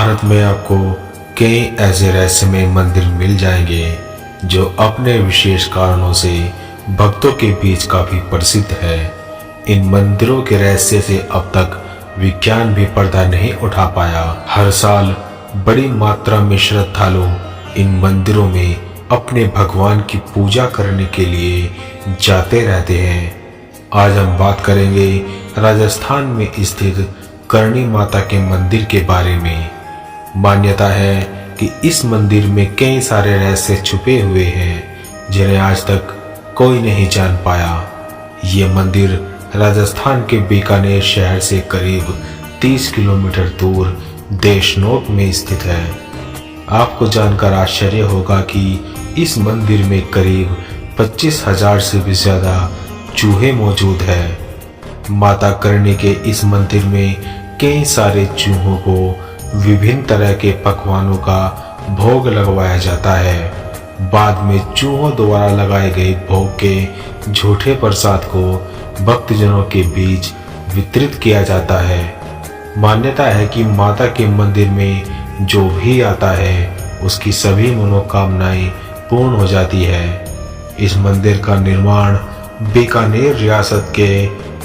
भारत में आपको कई ऐसे रहस्यमय मंदिर मिल जाएंगे जो अपने विशेष कारणों से भक्तों के बीच काफी प्रसिद्ध है। इन मंदिरों के रहस्य से अब तक विज्ञान भी पर्दा नहीं उठा पाया। हर साल बड़ी मात्रा में श्रद्धालु इन मंदिरों में अपने भगवान की पूजा करने के लिए जाते रहते हैं। आज हम बात करेंगे राजस्थान में स्थित करणी माता के मंदिर के बारे में। मान्यता है कि इस मंदिर में कई सारे रहस्य छुपे हुए हैं जिन्हें आज तक कोई नहीं जान पाया। ये मंदिर राजस्थान के बीकानेर शहर से करीब 30 किलोमीटर दूर देशनोक में स्थित है। आपको जानकर आश्चर्य होगा कि इस मंदिर में करीब 25,000 से भी ज्यादा चूहे मौजूद हैं। माता करणी के इस मंदिर में कई सारे चूहों को विभिन्न तरह के पकवानों का भोग लगवाया जाता है। बाद में चूहों द्वारा लगाए गए भोग के झूठे प्रसाद को भक्तजनों के बीच वितरित किया जाता है। मान्यता है कि माता के मंदिर में जो भी आता है उसकी सभी मनोकामनाएं पूर्ण हो जाती है। इस मंदिर का निर्माण बीकानेर रियासत के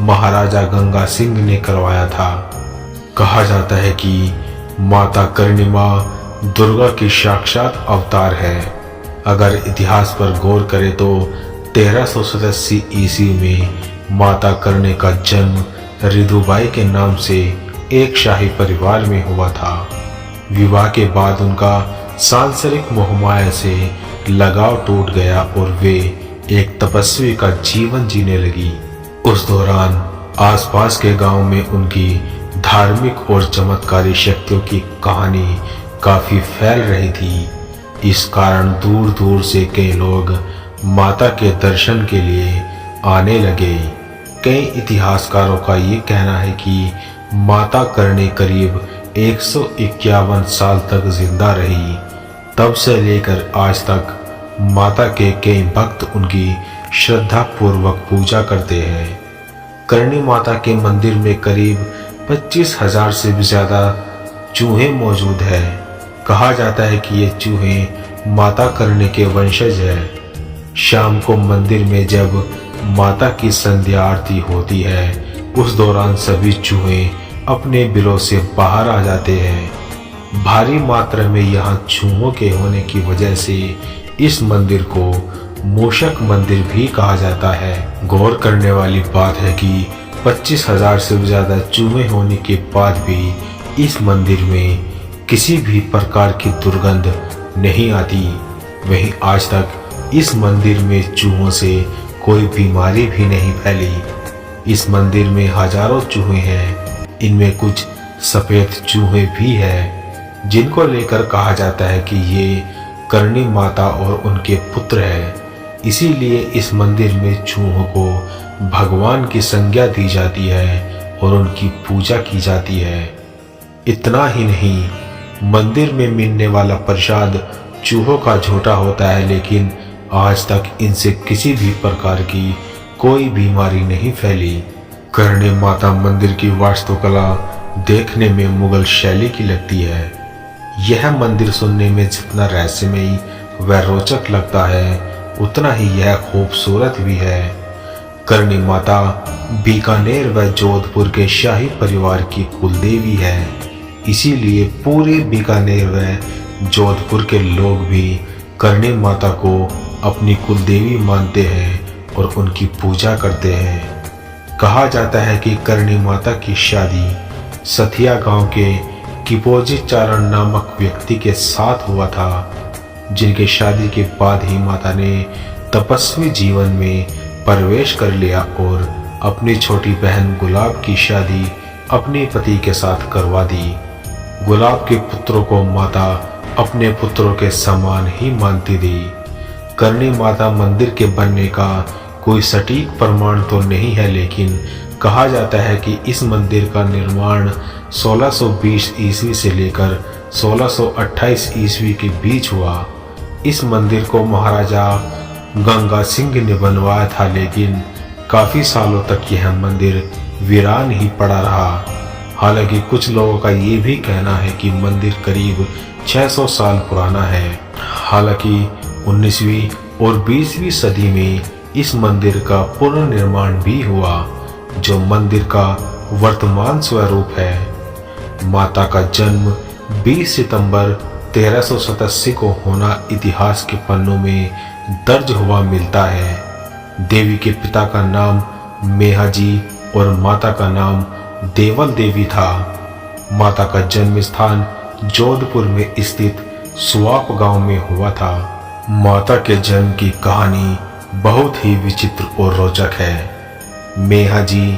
महाराजा गंगा सिंह ने करवाया था। कहा जाता है कि माता करणी मां दुर्गा की साक्षात अवतार है। अगर इतिहास पर गौर करें तो 1387 ईस्वी में माता करणी का जन्म रिधुबाई के नाम से एक शाही परिवार में हुआ था। विवाह के बाद उनका सांसारिक मोहमाया से लगाव टूट गया और वे एक तपस्वी का जीवन जीने लगी। उस दौरान आसपास के गांव में उनकी धार्मिक और चमत्कारी शक्तियों की कहानी काफी फैल रही थी। इस कारण दूर दूर से कई लोग माता के दर्शन के लिए आने लगे। कई इतिहासकारों का ये कहना है कि माता करणी करीब 151 साल तक जिंदा रही। तब से लेकर आज तक माता के कई भक्त उनकी श्रद्धा पूर्वक पूजा करते हैं। करणी माता के मंदिर में करीब 25,000 से भी ज्यादा चूहे मौजूद है। कहा जाता है कि ये चूहे माता करणी के वंशज है। शाम को मंदिर में जब माता की संध्या आरती होती है उस दौरान सभी चूहे अपने बिलों से बाहर आ जाते हैं। भारी मात्रा में यहाँ चूहों के होने की वजह से इस मंदिर को मूषक मंदिर भी कहा जाता है। गौर करने वाली बात है कि 25,000 से भी ज्यादा चूहे होने के बाद भी इस मंदिर में किसी भी प्रकार की दुर्गंध नहीं आती। वहीं आज तक इस मंदिर में चूहों से कोई बीमारी भी नहीं फैली। इस मंदिर में हजारों चूहे हैं। इनमें कुछ सफेद चूहे भी हैं जिनको लेकर कहा जाता है कि ये करणी माता और उनके पुत्र हैं। इसीलिए इस मंदिर में चूहों को भगवान की संज्ञा दी जाती है और उनकी पूजा की जाती है। इतना ही नहीं, मंदिर में मिलने वाला प्रसाद चूहों का झूठा होता है, लेकिन आज तक इनसे किसी भी प्रकार की कोई बीमारी नहीं फैली। करणी माता मंदिर की वास्तुकला देखने में मुगल शैली की लगती है। यह मंदिर सुनने में जितना रहस्यमयी व रोचक लगता है उतना ही यह खूबसूरत भी है। करणी माता बीकानेर व जोधपुर के शाही परिवार की कुलदेवी है। इसीलिए पूरे बीकानेर व जोधपुर के लोग भी करणी माता को अपनी कुलदेवी मानते हैं और उनकी पूजा करते हैं। कहा जाता है कि करणी माता की शादी सथिया गांव के किपोजी चारण नामक व्यक्ति के साथ हुआ था, जिनके शादी के बाद ही माता ने तपस्वी जीवन में प्रवेश कर लिया और अपनी छोटी बहन गुलाब की शादी अपने पति के साथ करवा दी। गुलाब के पुत्रों को माता अपने पुत्रों के समान ही मानती थी। करणी माता मंदिर के बनने का कोई सटीक प्रमाण तो नहीं है, लेकिन कहा जाता है कि इस मंदिर का निर्माण 1620 ईस्वी से लेकर 1628 ईस्वी के बीच हुआ। इस मंदिर को महाराजा गंगा सिंह ने बनवाया था, लेकिन काफी सालों तक यह मंदिर वीरान ही पड़ा रहा। हालांकि कुछ लोगों का ये भी कहना है कि मंदिर करीब 600 साल पुराना है। हालांकि 19वीं और 20वीं सदी में इस मंदिर का पुनर्निर्माण भी हुआ, जो मंदिर का वर्तमान स्वरूप है। माता का जन्म 20 सितंबर 1387 को होना इतिहास के पन्नों में दर्ज हुआ मिलता है। देवी के पिता का नाम मेहाजी और माता का नाम देवल देवी था। माता का जन्म स्थान जोधपुर में स्थित सुआप गांव में हुआ था। माता के जन्म की कहानी बहुत ही विचित्र और रोचक है। मेहाजी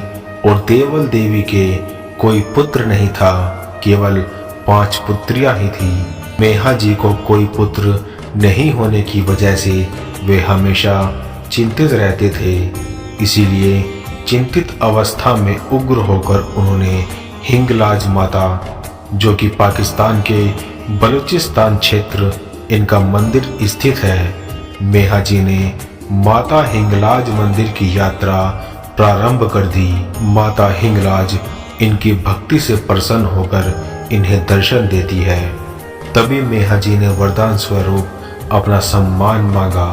और देवल देवी के कोई पुत्र नहीं था, केवल 5 पुत्रियां ही थी। मेहाजी को कोई पुत्र नहीं होने की वजह से वे हमेशा चिंतित रहते थे। इसीलिए चिंतित अवस्था में उग्र होकर उन्होंने हिंगलाज माता, जो कि पाकिस्तान के बलूचिस्तान क्षेत्र इनका मंदिर स्थित है, मेहाजी ने माता हिंगलाज मंदिर की यात्रा प्रारंभ कर दी। माता हिंगलाज इनकी भक्ति से प्रसन्न होकर इन्हें दर्शन देती है। तभी मेहाजी ने वरदान स्वरूप अपना सम्मान मांगा।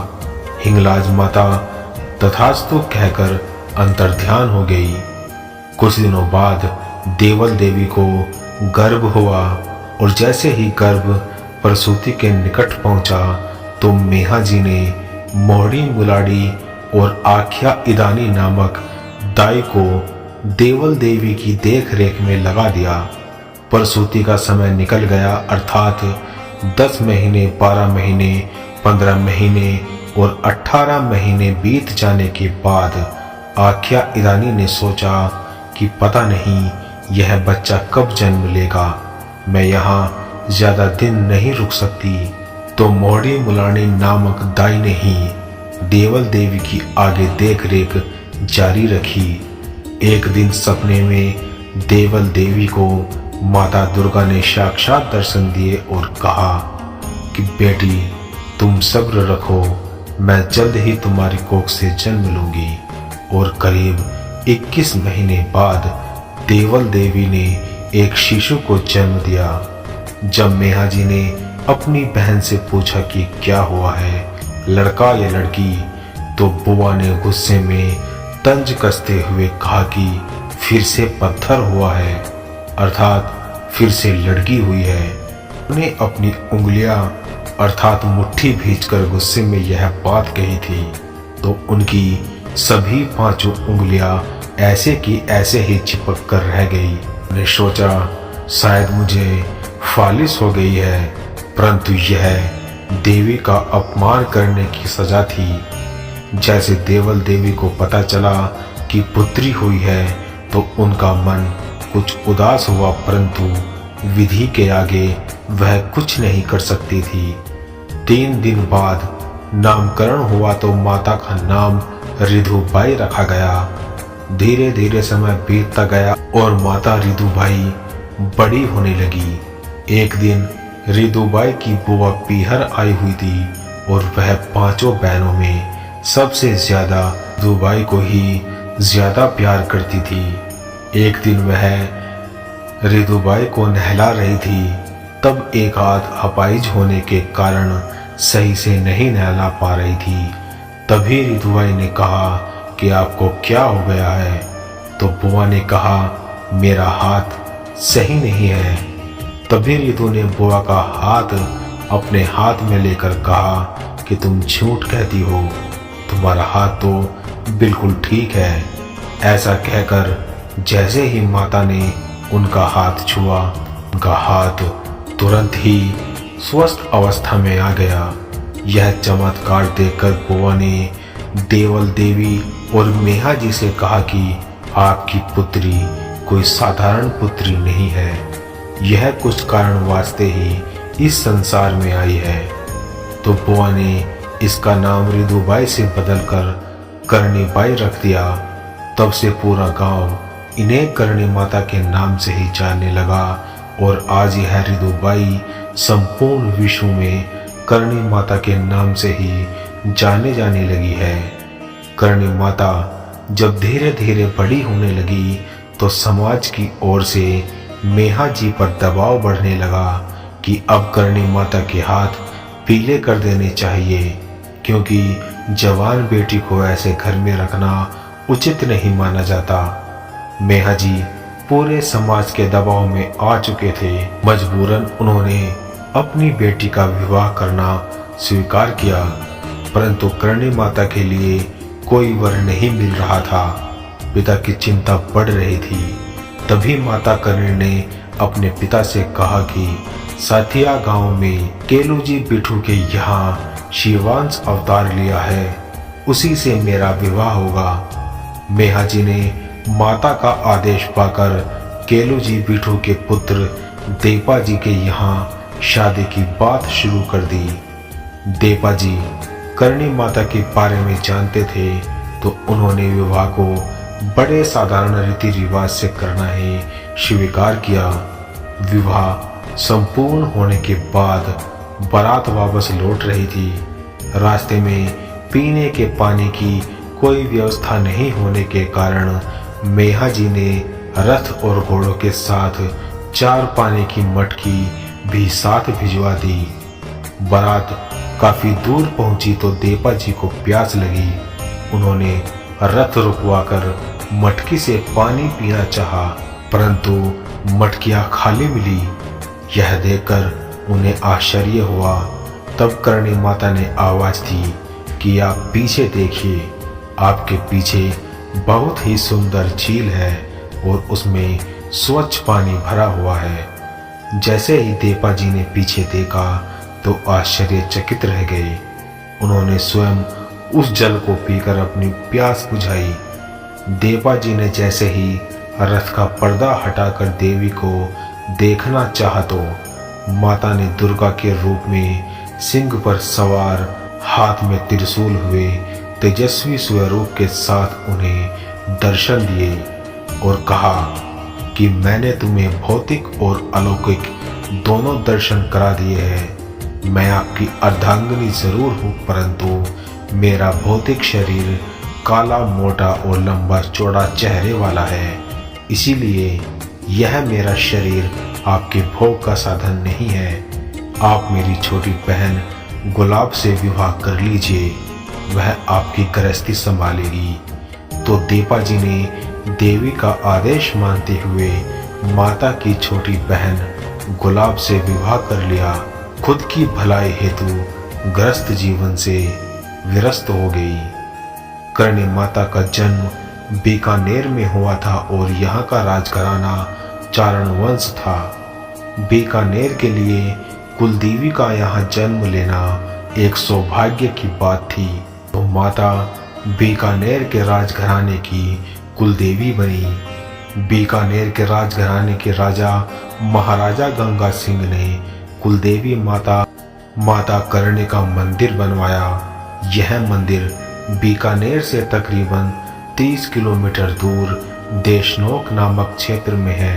हिंगलाज माता तथास्तु कहकर अंतर्ध्यान हो गई। कुछ दिनों बाद देवल देवी को गर्भ हुआ और जैसे ही गर्भ प्रसूति के निकट पहुंचा तो मेहाजी ने मोहड़ी मुलाड़ी और आख्या इदानी नामक दाई को देवल देवी की देख रेख में लगा दिया। प्रसूति का समय निकल गया, अर्थात 10 महीने, 12 महीने, 15 महीने और 18 महीने बीत जाने के बाद आख्या इदानी ने सोचा कि पता नहीं यह बच्चा कब जन्म लेगा, मैं यहाँ ज्यादा दिन नहीं रुक सकती। तो मोहड़ी मुलानी नामक दाई ने ही देवल देवी की आगे देख रेख जारी रखी। एक दिन सपने में देवल देवी को माता दुर्गा ने साक्षात दर्शन दिए और कहा कि बेटी तुम सब्र रखो, मैं जल्द ही तुम्हारी कोख से जन्म लूंगी। और करीब 21 महीने बाद देवल देवी ने एक शिशु को जन्म दिया। जब मेहाजी ने अपनी बहन से पूछा कि क्या हुआ है, लड़का या लड़की, तो बुआ ने गुस्से में तंज कसते हुए कहा कि फिर से पत्थर हुआ है, अर्थात फिर से लड़की हुई है। उन्होंने अपनी उंगलियां अर्थात मुट्ठी भींचकर गुस्से में यह बात कही थी, तो उनकी सभी 5 उंगलियां ऐसे की ऐसे ही चिपक कर रह गई। उन्हें सोचा शायद मुझे फालिस हो गई है, परंतु यह देवी का अपमान करने की सजा थी। जैसे देवल देवी को पता चला कि पुत्री हुई है तो उनका मन कुछ उदास हुआ, परंतु विधि के आगे वह कुछ नहीं कर सकती थी। 3 दिन बाद नामकरण हुआ तो माता का नाम रिधुबाई रखा गया। धीरे धीरे समय बीतता गया और माता रिधुबाई बड़ी होने लगी। एक दिन रिधुबाई की बुआ पीहर आई हुई थी और वह 5 बहनों में सबसे ज्यादा रिधुबाई को ही ज्यादा प्यार करती थी। एक दिन वह रिधुबाई को नहला रही थी, तब एक हाथ अपाहिज होने के कारण सही से नहीं नहला पा रही थी। तभी रिधुबाई ने कहा कि आपको क्या हो गया है? तो बुआ ने कहा मेरा हाथ सही नहीं है। तभी रिधु ने बुआ का हाथ अपने हाथ में लेकर कहा कि तुम झूठ कहती हो, तुम्हारा हाथ तो बिल्कुल ठीक है। ऐसा कहकर जैसे ही माता ने उनका हाथ छुआ, उनका हाथ तुरंत ही स्वस्थ अवस्था में आ गया। यह चमत्कार देखकर बुआ ने देवल देवी और मेहाजी से कहा कि आपकी पुत्री कोई साधारण पुत्री नहीं है, यह कुछ कारण वास्ते ही इस संसार में आई है। तो बुआ ने इसका नाम रिधुबाई से बदलकर करनीबाई रख दिया। तब से पूरा गांव इन्हें करणी माता के नाम से ही जानने लगा और आज यह रिधुबाई संपूर्ण विश्व में करणी माता के नाम से ही जाने जाने लगी है। करणी माता जब धीरे धीरे बड़ी होने लगी तो समाज की ओर से मेहा जी पर दबाव बढ़ने लगा कि अब करणी माता के हाथ पीले कर देने चाहिए, क्योंकि जवान बेटी को ऐसे घर में रखना उचित नहीं माना जाता। मेहा जी पूरे समाज के दबाव में आ चुके थे। मजबूरन उन्होंने अपनी बेटी का विवाह करना स्वीकार किया, परंतु करणी माता के लिए कोई वर नहीं मिल रहा था। पिता की चिंता बढ़ रही थी। तभी माता करणी ने अपने पिता से कहा कि साथिया गांव में केलूजी बिठू के यहाँ शिवांश अवतार लिया है, उसी से मेरा विवाह होगा। मेहा जी ने माता का आदेश पाकर केलूजी बिठू के पुत्र देपा जी के यहाँ शादी की बात शुरू कर दी। देपा जी करणी माता के बारे में जानते थे, तो उन्होंने विवाह को बड़े साधारण रीति रिवाज से करना ही स्वीकार किया। विवाह संपूर्ण होने के बाद बारात वापस लौट रही थी। रास्ते में पीने के पानी की कोई व्यवस्था नहीं होने के कारण मेहा जी ने रथ और घोड़ों के साथ 4 पानी की मटकी भी साथ भिजवा दी। बारात काफी दूर पहुंची तो देपा जी को प्यास लगी। उन्होंने रथ रुकवाकर मटकी से पानी पीना चाहा, परंतु मटकियां खाली मिली। यह देखकर उन्हें आश्चर्य हुआ। तब करणी माता ने आवाज दी कि आप पीछे देखिए, आपके पीछे बहुत ही सुंदर झील है और उसमें स्वच्छ पानी भरा हुआ है। जैसे ही देपा जी ने पीछे देखा तो आश्चर्यचकित रह गए। उन्होंने स्वयं उस जल को पीकर अपनी प्यास बुझाई। देपा जी ने जैसे ही रथ का पर्दा हटाकर देवी को देखना चाहा तो माता ने दुर्गा के रूप में सिंह पर सवार, हाथ में त्रिशूल हुए तेजस्वी स्वरूप के साथ उन्हें दर्शन दिए और कहा कि मैंने तुम्हें भौतिक और अलौकिक दोनों दर्शन करा दिए हैं। मैं आपकी अर्धांगिनी जरूर हूँ, परंतु मेरा भौतिक शरीर काला, मोटा और लंबा चौड़ा चेहरे वाला है, इसीलिए यह मेरा शरीर आपके भोग का साधन नहीं है। आप मेरी छोटी बहन गुलाब से विवाह कर लीजिए, वह आपकी गृहस्थी संभालेगी। तो देपा जी ने देवी का आदेश मानते हुए माता की छोटी बहन गुलाब से विवाह कर लिया। खुद की भलाई हेतु गृहस्थ जीवन से विरस्त हो गई। करणी माता का जन्म बीकानेर में हुआ था और यहाँ का राजघराना चारण वंश था। बीकानेर के लिए कुलदेवी का यहाँ जन्म लेना एक सौभाग्य की बात थी। तो माता बीकानेर के राजघराने की कुलदेवी बनी। बीकानेर के राजघराने के राजा महाराजा गंगा सिंह ने कुलदेवी माता करणी का मंदिर बनवाया। यह मंदिर बीकानेर से तकरीबन 30 किलोमीटर दूर देशनोक नामक क्षेत्र में है।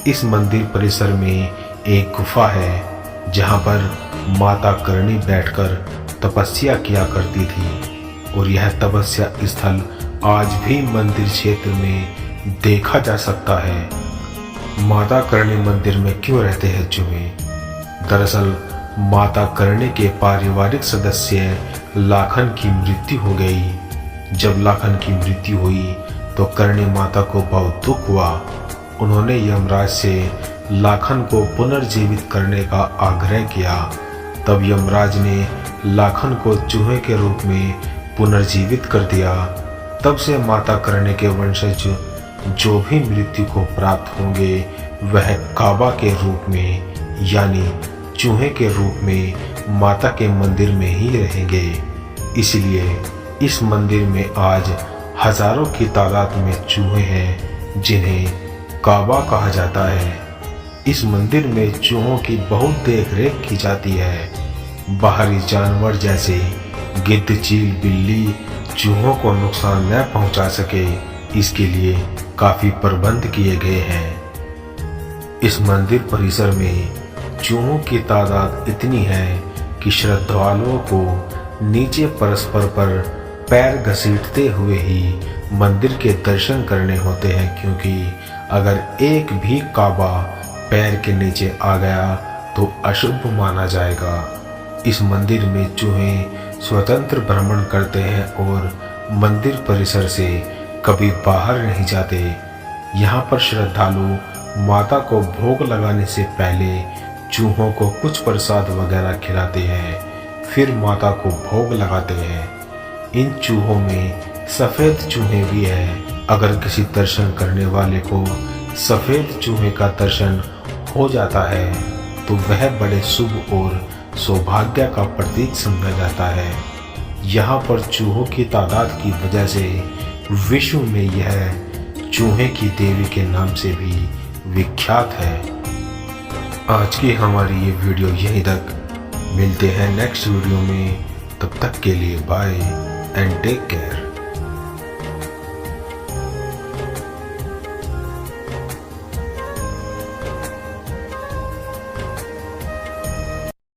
इस मंदिर परिसर में एक गुफा है जहां पर माता करणी बैठकर तपस्या किया करती थी और यह तपस्या स्थल आज भी मंदिर क्षेत्र में देखा जा सकता है। माता करणी मंदिर में क्यों रहते हैं चूहे? दरअसल माता करणी के पारिवारिक सदस्य लाखन की मृत्यु हो गई। जब लाखन की मृत्यु हुई तो करणी माता को बहुत दुख हुआ। उन्होंने यमराज से लाखन को पुनर्जीवित करने का आग्रह किया। तब यमराज ने लाखन को चूहे के रूप में पुनर्जीवित कर दिया। तब से माता करणी के वंशज जो भी मृत्यु को प्राप्त होंगे वह काबा के रूप में यानी चूहे के रूप में माता के मंदिर में ही रहेंगे। इसलिए इस मंदिर में आज हजारों की तादाद में चूहे हैं जिन्हें काबा कहा जाता है। इस मंदिर में चूहों की बहुत देख रेख की जाती है। बाहरी जानवर जैसे गिद्ध, चील, बिल्ली चूहों को नुकसान न पहुंचा सके, इसके लिए काफी प्रबंध किए गए हैं। इस मंदिर परिसर में चूहों की तादाद इतनी है कि श्रद्धालुओं को नीचे परस्पर पर पैर घसीटते हुए ही मंदिर के दर्शन करने होते हैं, क्योंकि अगर एक भी काबा पैर के नीचे आ गया तो अशुभ माना जाएगा। इस मंदिर में चूहे स्वतंत्र भ्रमण करते हैं और मंदिर परिसर से कभी बाहर नहीं जाते। यहाँ पर श्रद्धालु माता को भोग लगाने से पहले चूहों को कुछ प्रसाद वगैरह खिलाते हैं, फिर माता को भोग लगाते हैं। इन चूहों में सफ़ेद चूहे भी हैं। अगर किसी दर्शन करने वाले को सफ़ेद चूहे का दर्शन हो जाता है तो वह बड़े शुभ और सौभाग्य का प्रतीक समझा जाता है। यहाँ पर चूहों की तादाद की वजह से विश्व में यह चूहे की देवी के नाम से भी विख्यात है। आज की हमारी ये वीडियो यहीं तक। मिलते हैं नेक्स्ट वीडियो में, तब तक के लिए बाय एंड टेक केयर।